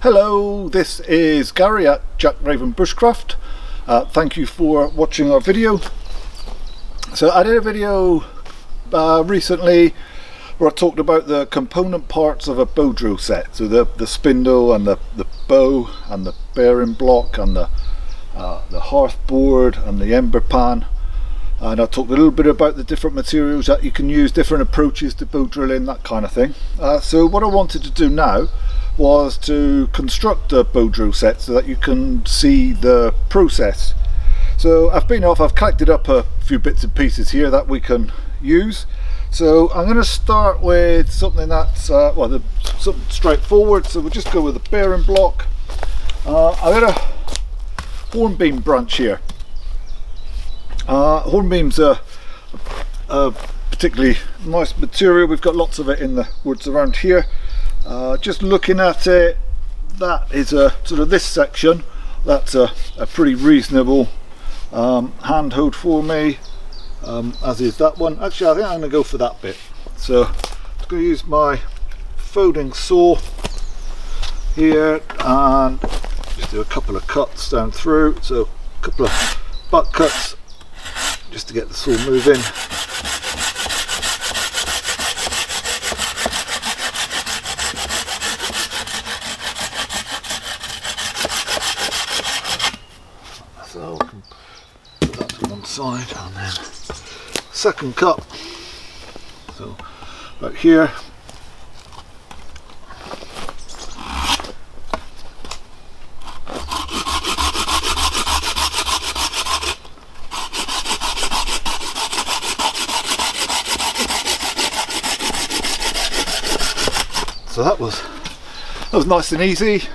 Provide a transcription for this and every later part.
Hello, this is Gary at Jack Raven Bushcraft. Thank you for watching our video. So I did a video recently where I talked about the component parts of a bow drill set. So the spindle and the bow and the bearing block and the hearth board and the ember pan. And I talked a little bit about the different materials that you can use, different approaches to bow drilling, that kind of thing. So what I wanted to do now was to construct a bow drill set so that you can see the process. So I've collected up a few bits and pieces here that we can use. So I'm going to start with something that's something straightforward. So we'll just go with the bearing block. I've got a hornbeam branch here. Hornbeam's a particularly nice material. We've got lots of it in the woods around here. Just looking at it, that is a sort of this section. That's a pretty reasonable handhold for me, as is that one. Actually, I think I'm going to go for that bit. So I'm just going to use my folding saw here and just do a couple of cuts down through. So a couple of butt cuts just to get the saw moving. So I can put that to one side and then second cut. So right here. So that was nice and easy.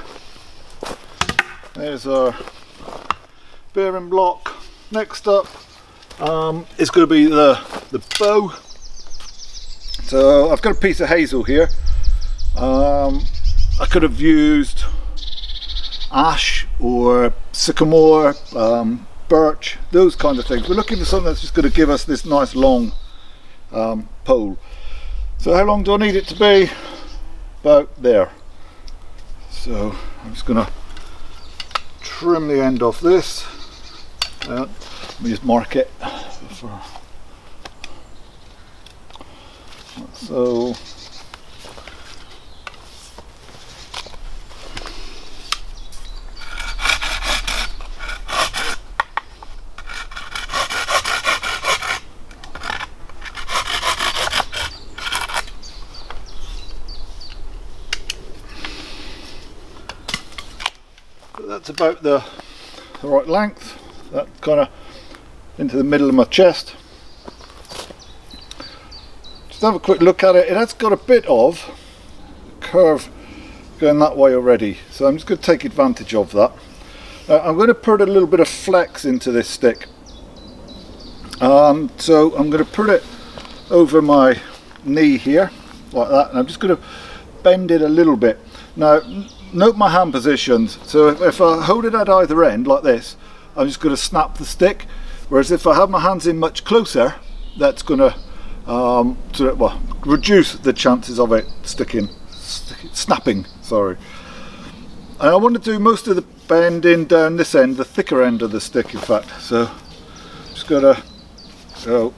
There's our bearing block. Next up is going to be the bow. So I've got a piece of hazel here. I could have used ash or sycamore, birch, those kind of things. We're looking for something that's just going to give us this nice long pole. So how long do I need it to be? About there. So I'm just going to trim the end off this. Let me just mark it. So that's about the right length. That kind of into the middle of my chest. Just have a quick look at it. It has got a bit of curve going that way already, so I'm just going to take advantage of that. I'm going to put a little bit of flex into this stick. So I'm going to put it over my knee here like that, and I'm just going to bend it a little bit. Now note my hand positions. So if I hold it at either end like this, I'm just going to snap the stick, whereas if I have my hands in much closer, that's going to reduce the chances of it snapping. Sorry. And I want to do most of the bending down this end, the thicker end of the stick, in fact. So just going to go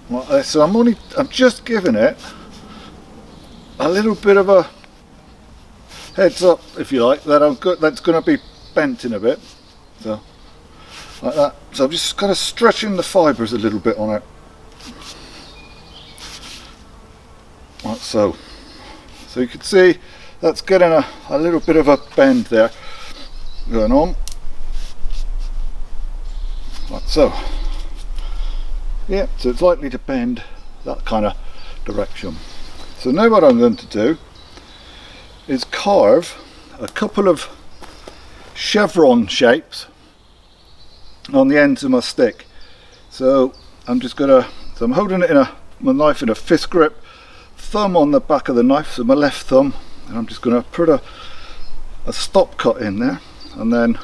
like this. So I'm just giving it a little bit of a heads up, if you like, that that's going to be bent in a bit. So like that. So I'm just kind of stretching the fibres a little bit on it, like so. So you can see that's getting a little bit of a bend there going on, like so. Yeah, so it's likely to bend that kind of direction. So now what I'm going to do is carve a couple of chevron shapes on the ends of my stick. So I'm holding it my knife in a fist grip, thumb on the back of the knife, so my left thumb, and I'm just going to put a stop cut in there and then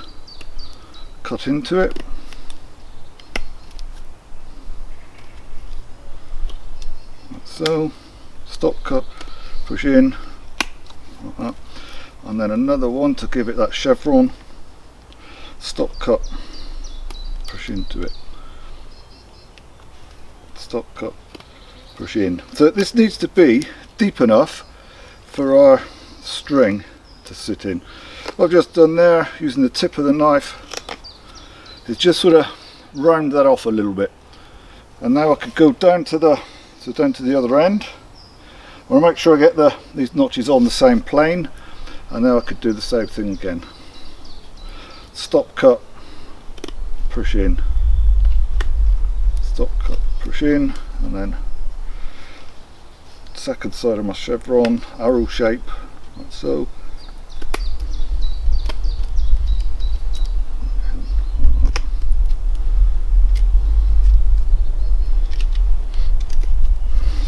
cut into it. So stop cut, push in like that. and then another one to give it that chevron. Stop cut, push into it, stop cut, push in. So this needs to be deep enough for our string to sit in. What I've just done there, using the tip of the knife, is just sort of round that off a little bit. And now I could go down to the other end. I want to make sure I get these notches on the same plane, and now I could do the same thing again. Stop cut, push in, stop cut, push in, and then second side of my chevron, arrow shape, like so.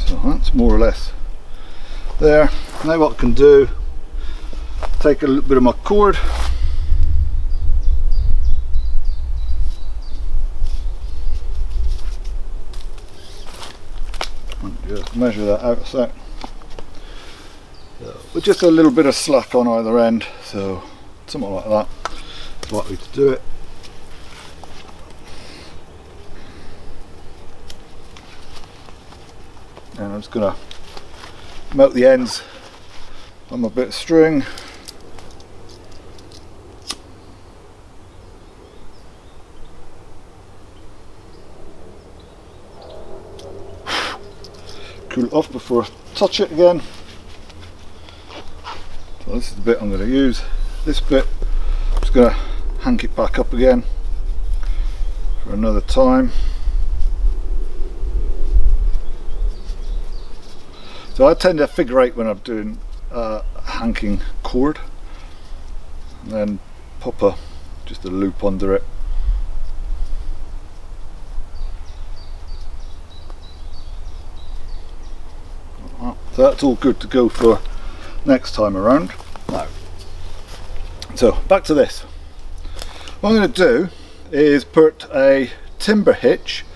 So that's more or less there. Now what I can do, take a little bit of my cord, and just measure that out a sec. So, with just a little bit of slack on either end, so something like that is likely to do it. And I'm just going to melt the ends on my bit of string. Cool it off before I touch it again. So this is the bit I'm going to use. This bit, I'm just going to hank it back up again for another time. So I tend to figure eight when I'm doing hanking cord, and then pop just a loop under it. So that's all good to go for next time around. Now, so back to this. What I'm going to do is put a timber hitch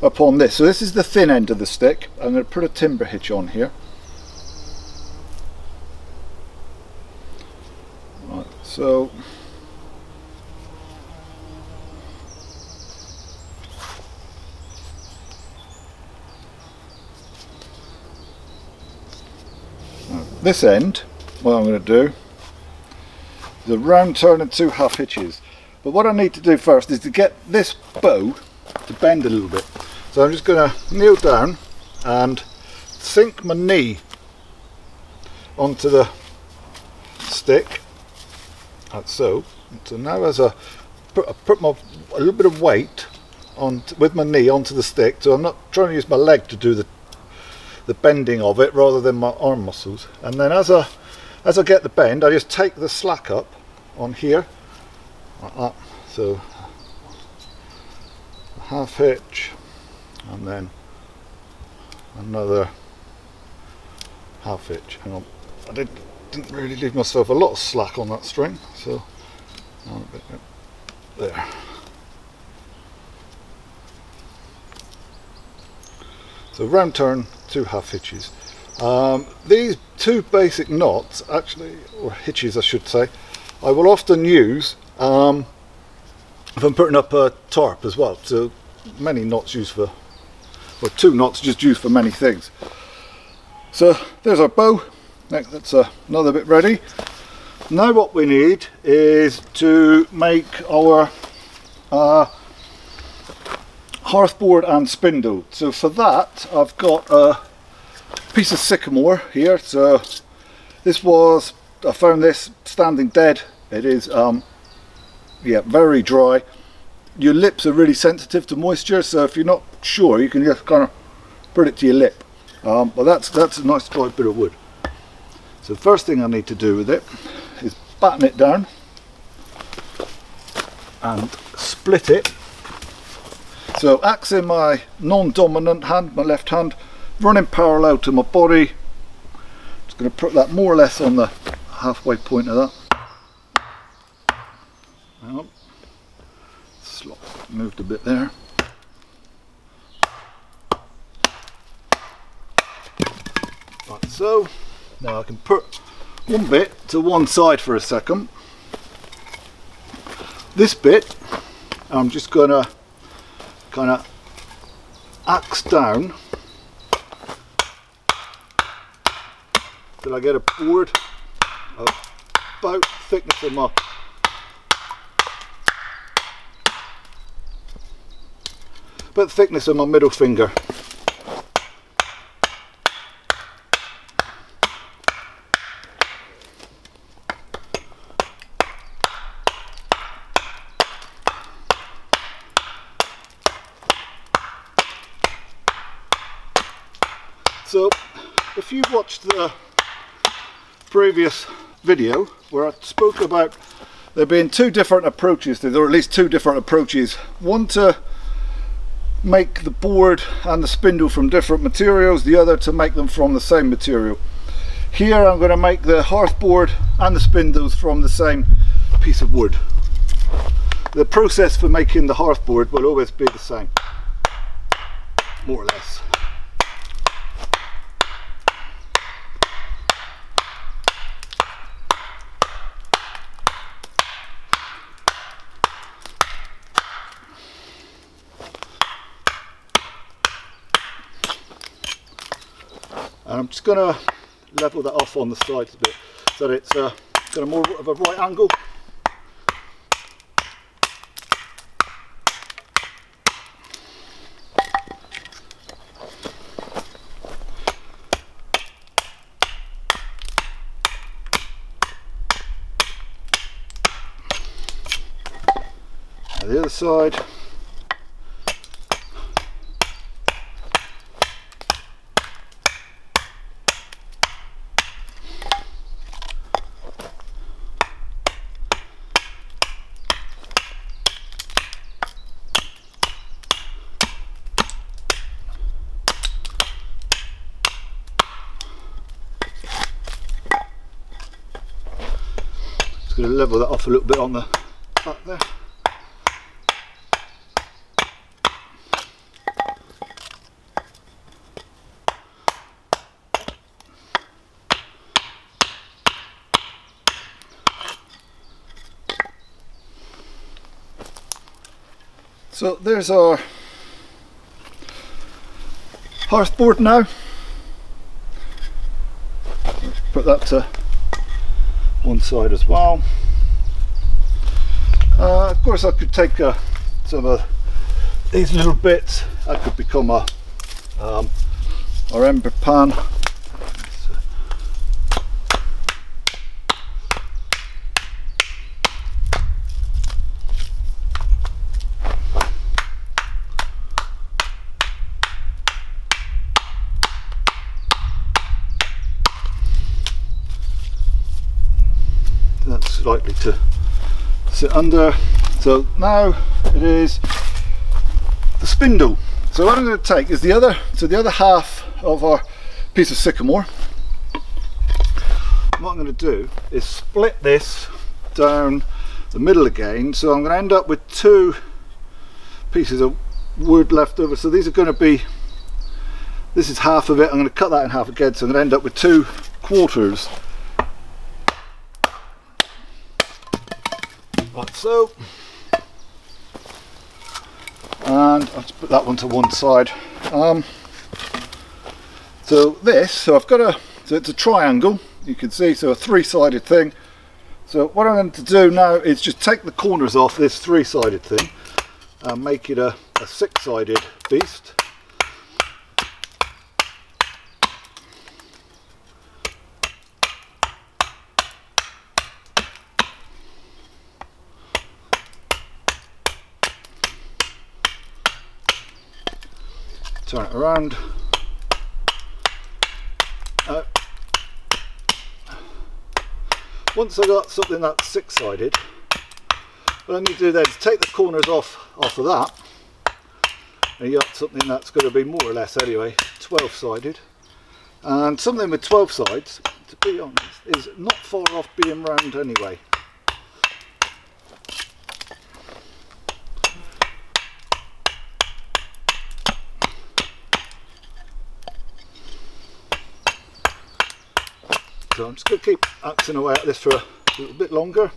upon this. So this is the thin end of the stick. I'm going to put a timber hitch on here. Right, so this end, what I'm going to do is a round turn and 2 half hitches. But what I need to do first is to get this bow to bend a little bit. So I'm just going to kneel down and sink my knee onto the stick, like so. So now as I put a little bit of weight on with my knee onto the stick, so I'm not trying to use my leg to do the bending of it rather than my arm muscles. And then as I get the bend, I just take the slack up on here like that. So a half hitch and then another half hitch. Hang on, I didn't really leave myself a lot of slack on that string, so a bit there. So round turn, 2 half hitches. These 2 basic knots, actually, or hitches I should say, I will often use if I'm putting up a tarp as well. So many knots used for, or 2 knots just used for many things. So there's our bow. Next, that's another bit ready. Now what we need is to make our hearthboard and spindle. So for that I've got a piece of sycamore here. So this was, I found this standing dead. It is yeah, very dry. Your lips are really sensitive to moisture, so if you're not sure you can just kind of put it to your lip. But that's a nice dry bit of wood. So the first thing I need to do with it is batten it down and split it. So axe in my non-dominant hand, my left hand, running parallel to my body. Just going to put that more or less on the halfway point of that. Hang on. Slot moved a bit there. Like so. Now I can put one bit to one side for a second. This bit I'm just going to kind of axe down till I get a board about thickness of my middle finger. So if you watched the previous video where I spoke about there being two different approaches to, or at least two different approaches, one to make the board and the spindle from different materials, the other to make them from the same material. Here I'm going to make the hearth board and the spindles from the same piece of wood. The process for making the hearth board will always be the same, more or less. And I'm just going to level that off on the sides a bit so that it's got a more of a right angle. And the other side. Going to level that off a little bit on the back there. So there's our hearth board now. Put that to one side as well. Of course I could take some of these little bits, that could become our ember pan. That's likely to sit under. So now it is the spindle. So what I'm going to take is the other half of our piece of sycamore. What I'm going to do is split this down the middle again, so I'm going to end up with two pieces of wood left over. So these are going to be, this is half of it, I'm going to cut that in half again, so I'm going to end up with 2 quarters. Like so, and I'll just put that one to one side. So I've got so it's a triangle, you can see, so a 3-sided thing. So what I'm going to do now is just take the corners off this 3-sided thing and make it a 6-sided beast. Turn it around. Once I got something that's 6-sided, what I need to do then is take the corners off of that, and you got something that's going to be more or less anyway 12-sided. And something with 12 sides, to be honest, is not far off being round anyway. So I'm just going to keep axing away at this for a little bit longer.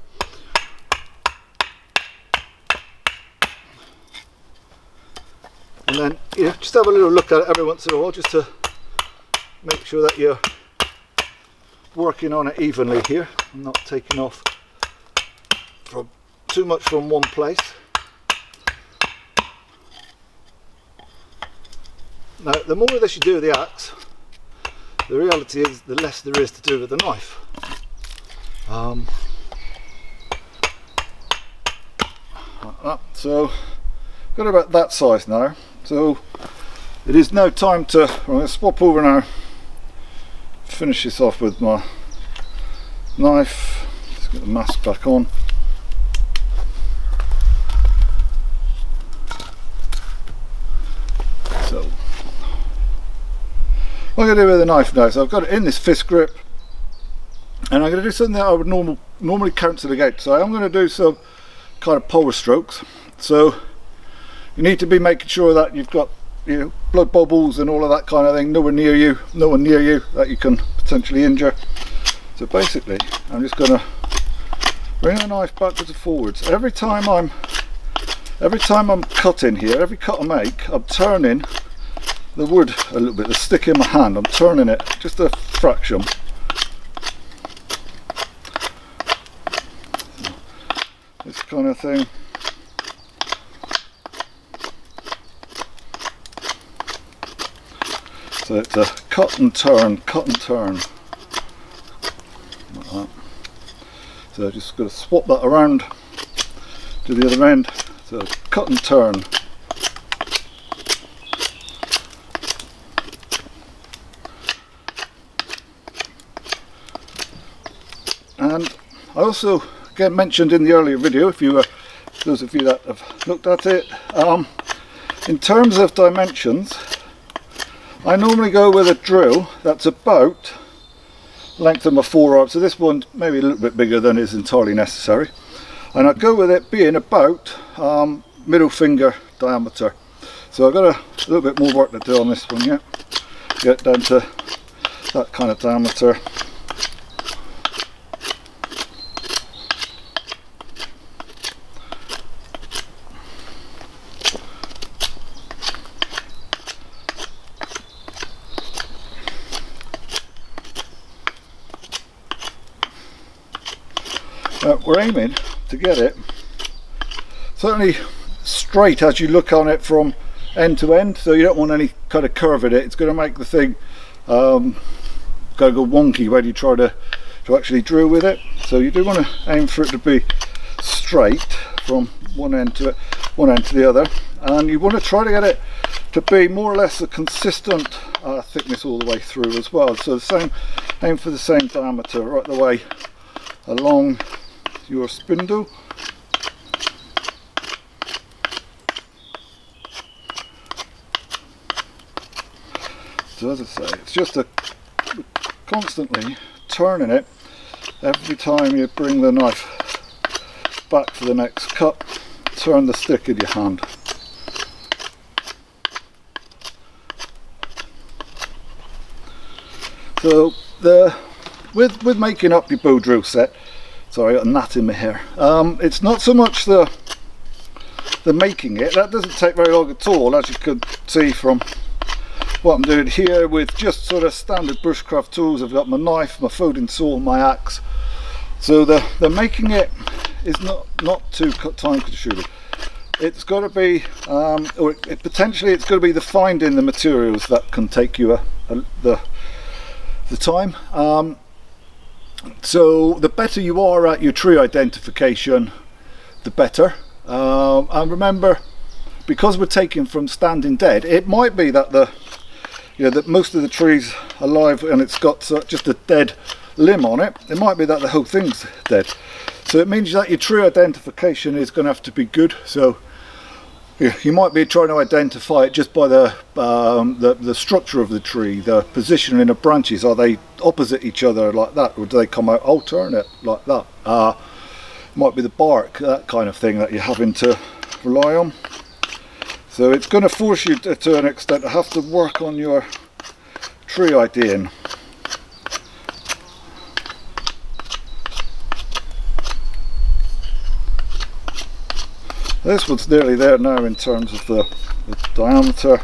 And then just have a little look at it every once in a while, just to make sure that you're working on it evenly here and not taking off from too much from one place. Now, the more of this you do with the axe, the reality is the less there is to do with the knife. Like that. So got about that size now. So it is now time to, I'm going to swap over now, finish this off with my knife. Let's get the mask back on. So what I'm going to do with the knife now, so I've got it in this fist grip, and I'm going to do something that I would normally counter the gate. So I'm going to do some kind of power strokes. So you need to be making sure that you've got, you know, blood bubbles and all of that kind of thing nowhere near you, no one near you that you can potentially injure. So basically I'm just going to bring the knife backwards and forwards. Every time I'm cutting here, every cut I make, I'm turning the wood a little bit, the stick in my hand, I'm turning it just a fraction. So this kind of thing. So it's a cut and turn, cut and turn. Like that. So I'm just going to swap that around to the other end. So cut and turn. And I also, again, mentioned in the earlier video, if you were, those of you that have looked at it, in terms of dimensions, I normally go with a drill that's about length of my forearm. So this one maybe a little bit bigger than is entirely necessary, and I go with it being about middle finger diameter. So I've got a little bit more work to do on this one yet. Get down to that kind of diameter. We're aiming to get it certainly straight as you look on it from end to end, so you don't want any kind of curve in it. It's going to make the thing go wonky when you try to actually drill with it. So you do want to aim for it to be straight from one end to the other, and you want to try to get it to be more or less a consistent thickness all the way through as well. So the same, aim for the same diameter right the way along your spindle. So as I say, it's just constantly turning it every time you bring the knife back for the next cut. Turn the stick in your hand. So with making up your bow drill set, sorry, I got a gnat in my hair. It's not so much the making it, that doesn't take very long at all, as you can see from what I'm doing here with just sort of standard bushcraft tools. I've got my knife, my folding saw, my axe. So the making it is not too time consuming. It's got to be, potentially it's got to be the finding the materials that can take you the time. So the better you are at your tree identification, the better. And remember, because we're taking from standing dead, it might be that that most of the trees are alive and it's got just a dead limb on it. It might be that the whole thing's dead. So it means that your tree identification is going to have to be good. So you might be trying to identify it just by the structure of the tree, the positioning of branches. Are they opposite each other like that, or do they come out alternate like that? Might be the bark, that kind of thing that you're having to rely on. So it's going to force you to an extent to have to work on your tree IDing. This one's nearly there now in terms of the diameter.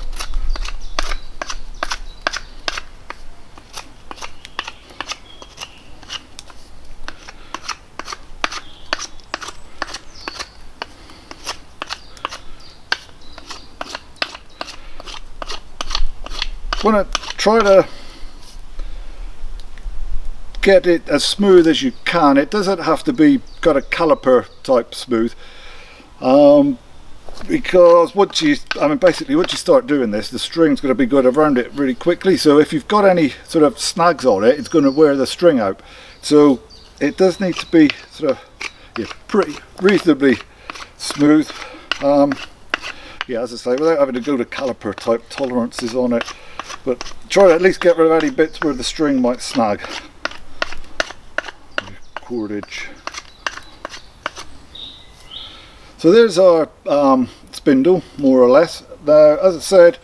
Want to try to get it as smooth as you can. It doesn't have to be got a caliper type smooth, because once you start doing this, the string's going to be good around it really quickly. So if you've got any sort of snags on it, it's going to wear the string out. So it does need to be sort of pretty reasonably smooth. Yeah, as I say, without having to go to caliper type tolerances on it. But try to at least get rid of any bits where the string might snag. Cordage. So there's our spindle, more or less. Now, as I said,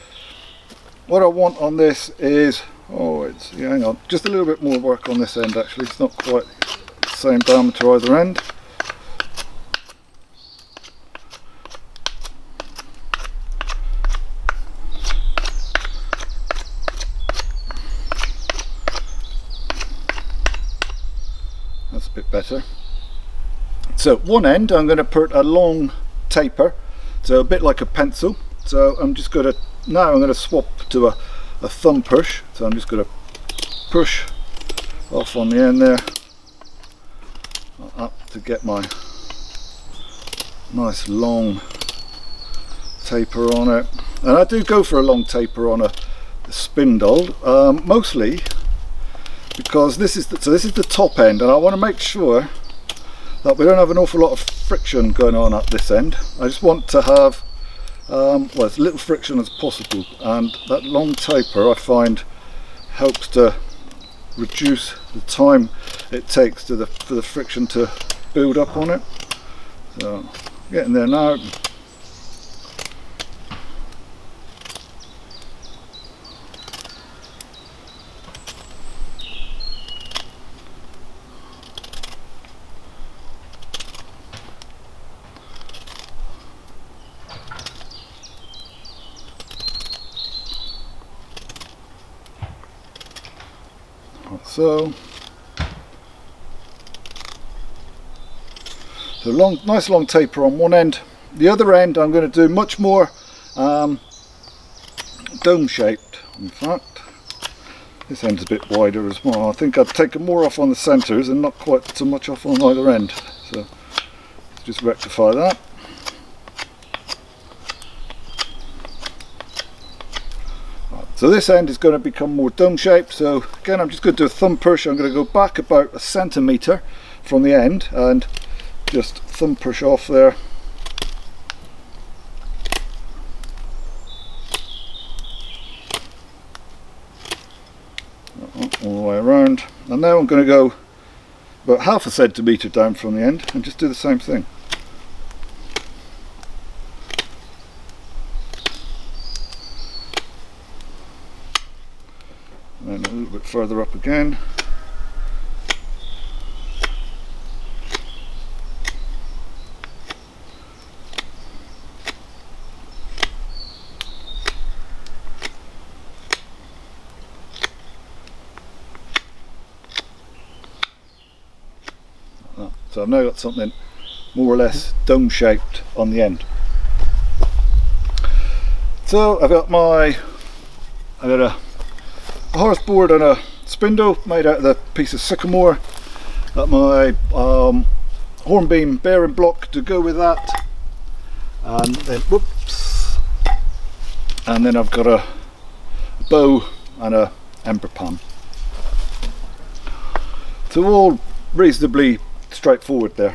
what I want on this is, hang on, just a little bit more work on this end actually. It's not quite the same diameter either end. That's a bit better. So one end I'm going to put a long taper, so a bit like a pencil. So I'm just going to, now I'm going to swap to a thumb push. So I'm just going to push off on the end there, up to get my nice long taper on it. And I do go for a long taper on a spindle, mostly because this is the top end, and I want to make sure that we don't have an awful lot of friction going on at this end. I just want to have as little friction as possible, and that long taper I find helps to reduce the time it takes for the friction to build up on it. So getting there now. So nice long taper on one end. The other end I'm going to do much more dome shaped. In fact, this end's a bit wider as well. I think I've taken more off on the centres and not quite so much off on either end. So let's just rectify that. So this end is going to become more dome shaped. So again, I'm just going to do a thumb push. I'm going to go back about 1 centimetre from the end and just thumb push off there. All the way around. And now I'm going to go about 0.5 centimetre down from the end and just do the same thing. And a little bit further up again. So I've now got something more or less dome shaped on the end. So I've got a hearth board and a spindle made out of the piece of sycamore. Got my hornbeam bearing block to go with that, and then and then I've got a bow and a ember pan. So all reasonably straightforward there.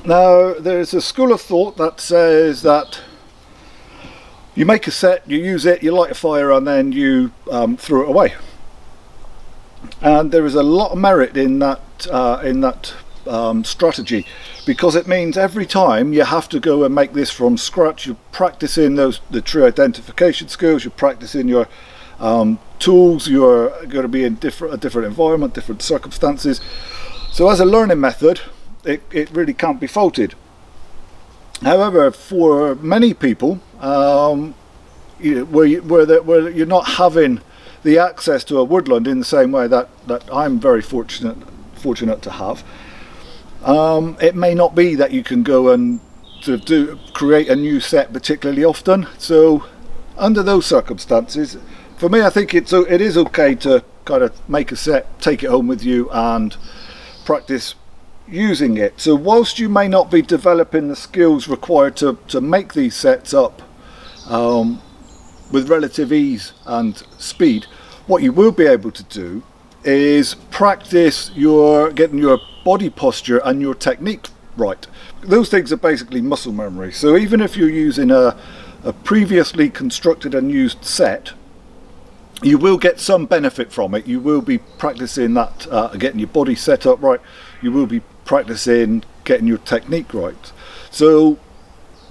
Now there's a school of thought that says that you make a set, you use it, you light a fire, and then you throw it away. And there is a lot of merit in that strategy, because it means every time you have to go and make this from scratch. You're practicing the tree identification skills. You're practicing your tools. You're going to be in a different environment, different circumstances. So as a learning method, it really can't be faulted. However, for many people, where you're not having the access to a woodland in the same way that I'm very fortunate to have, it may not be that you can go and create a new set particularly often. So under those circumstances, for me, I think it is okay to kind of make a set, take it home with you and practice using it. So whilst you may not be developing the skills required to make these sets up with relative ease and speed, what you will be able to do is practice getting your body posture and your technique right. Those things are basically muscle memory. So even if you're using a previously constructed and used set, you will get some benefit from it. You will be practicing that, getting your body set up right. You will be practicing getting your technique right. So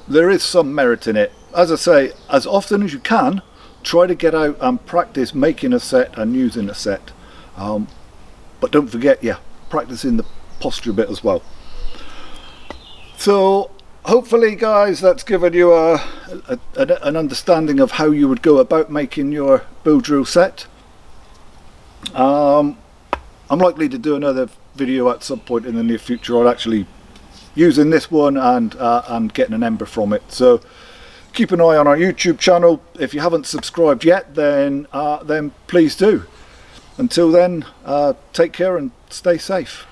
there is some merit in it. As I say, as often as you can, try to get out and practice making a set and using a set. But don't forget, practicing the posture bit as well. So hopefully, guys, that's given you an understanding of how you would go about making your bow drill set. I'm likely to do another video at some point in the near future on actually using this one and getting an ember from it. So keep an eye on our YouTube channel. If you haven't subscribed yet, then please do. Until then, take care and stay safe.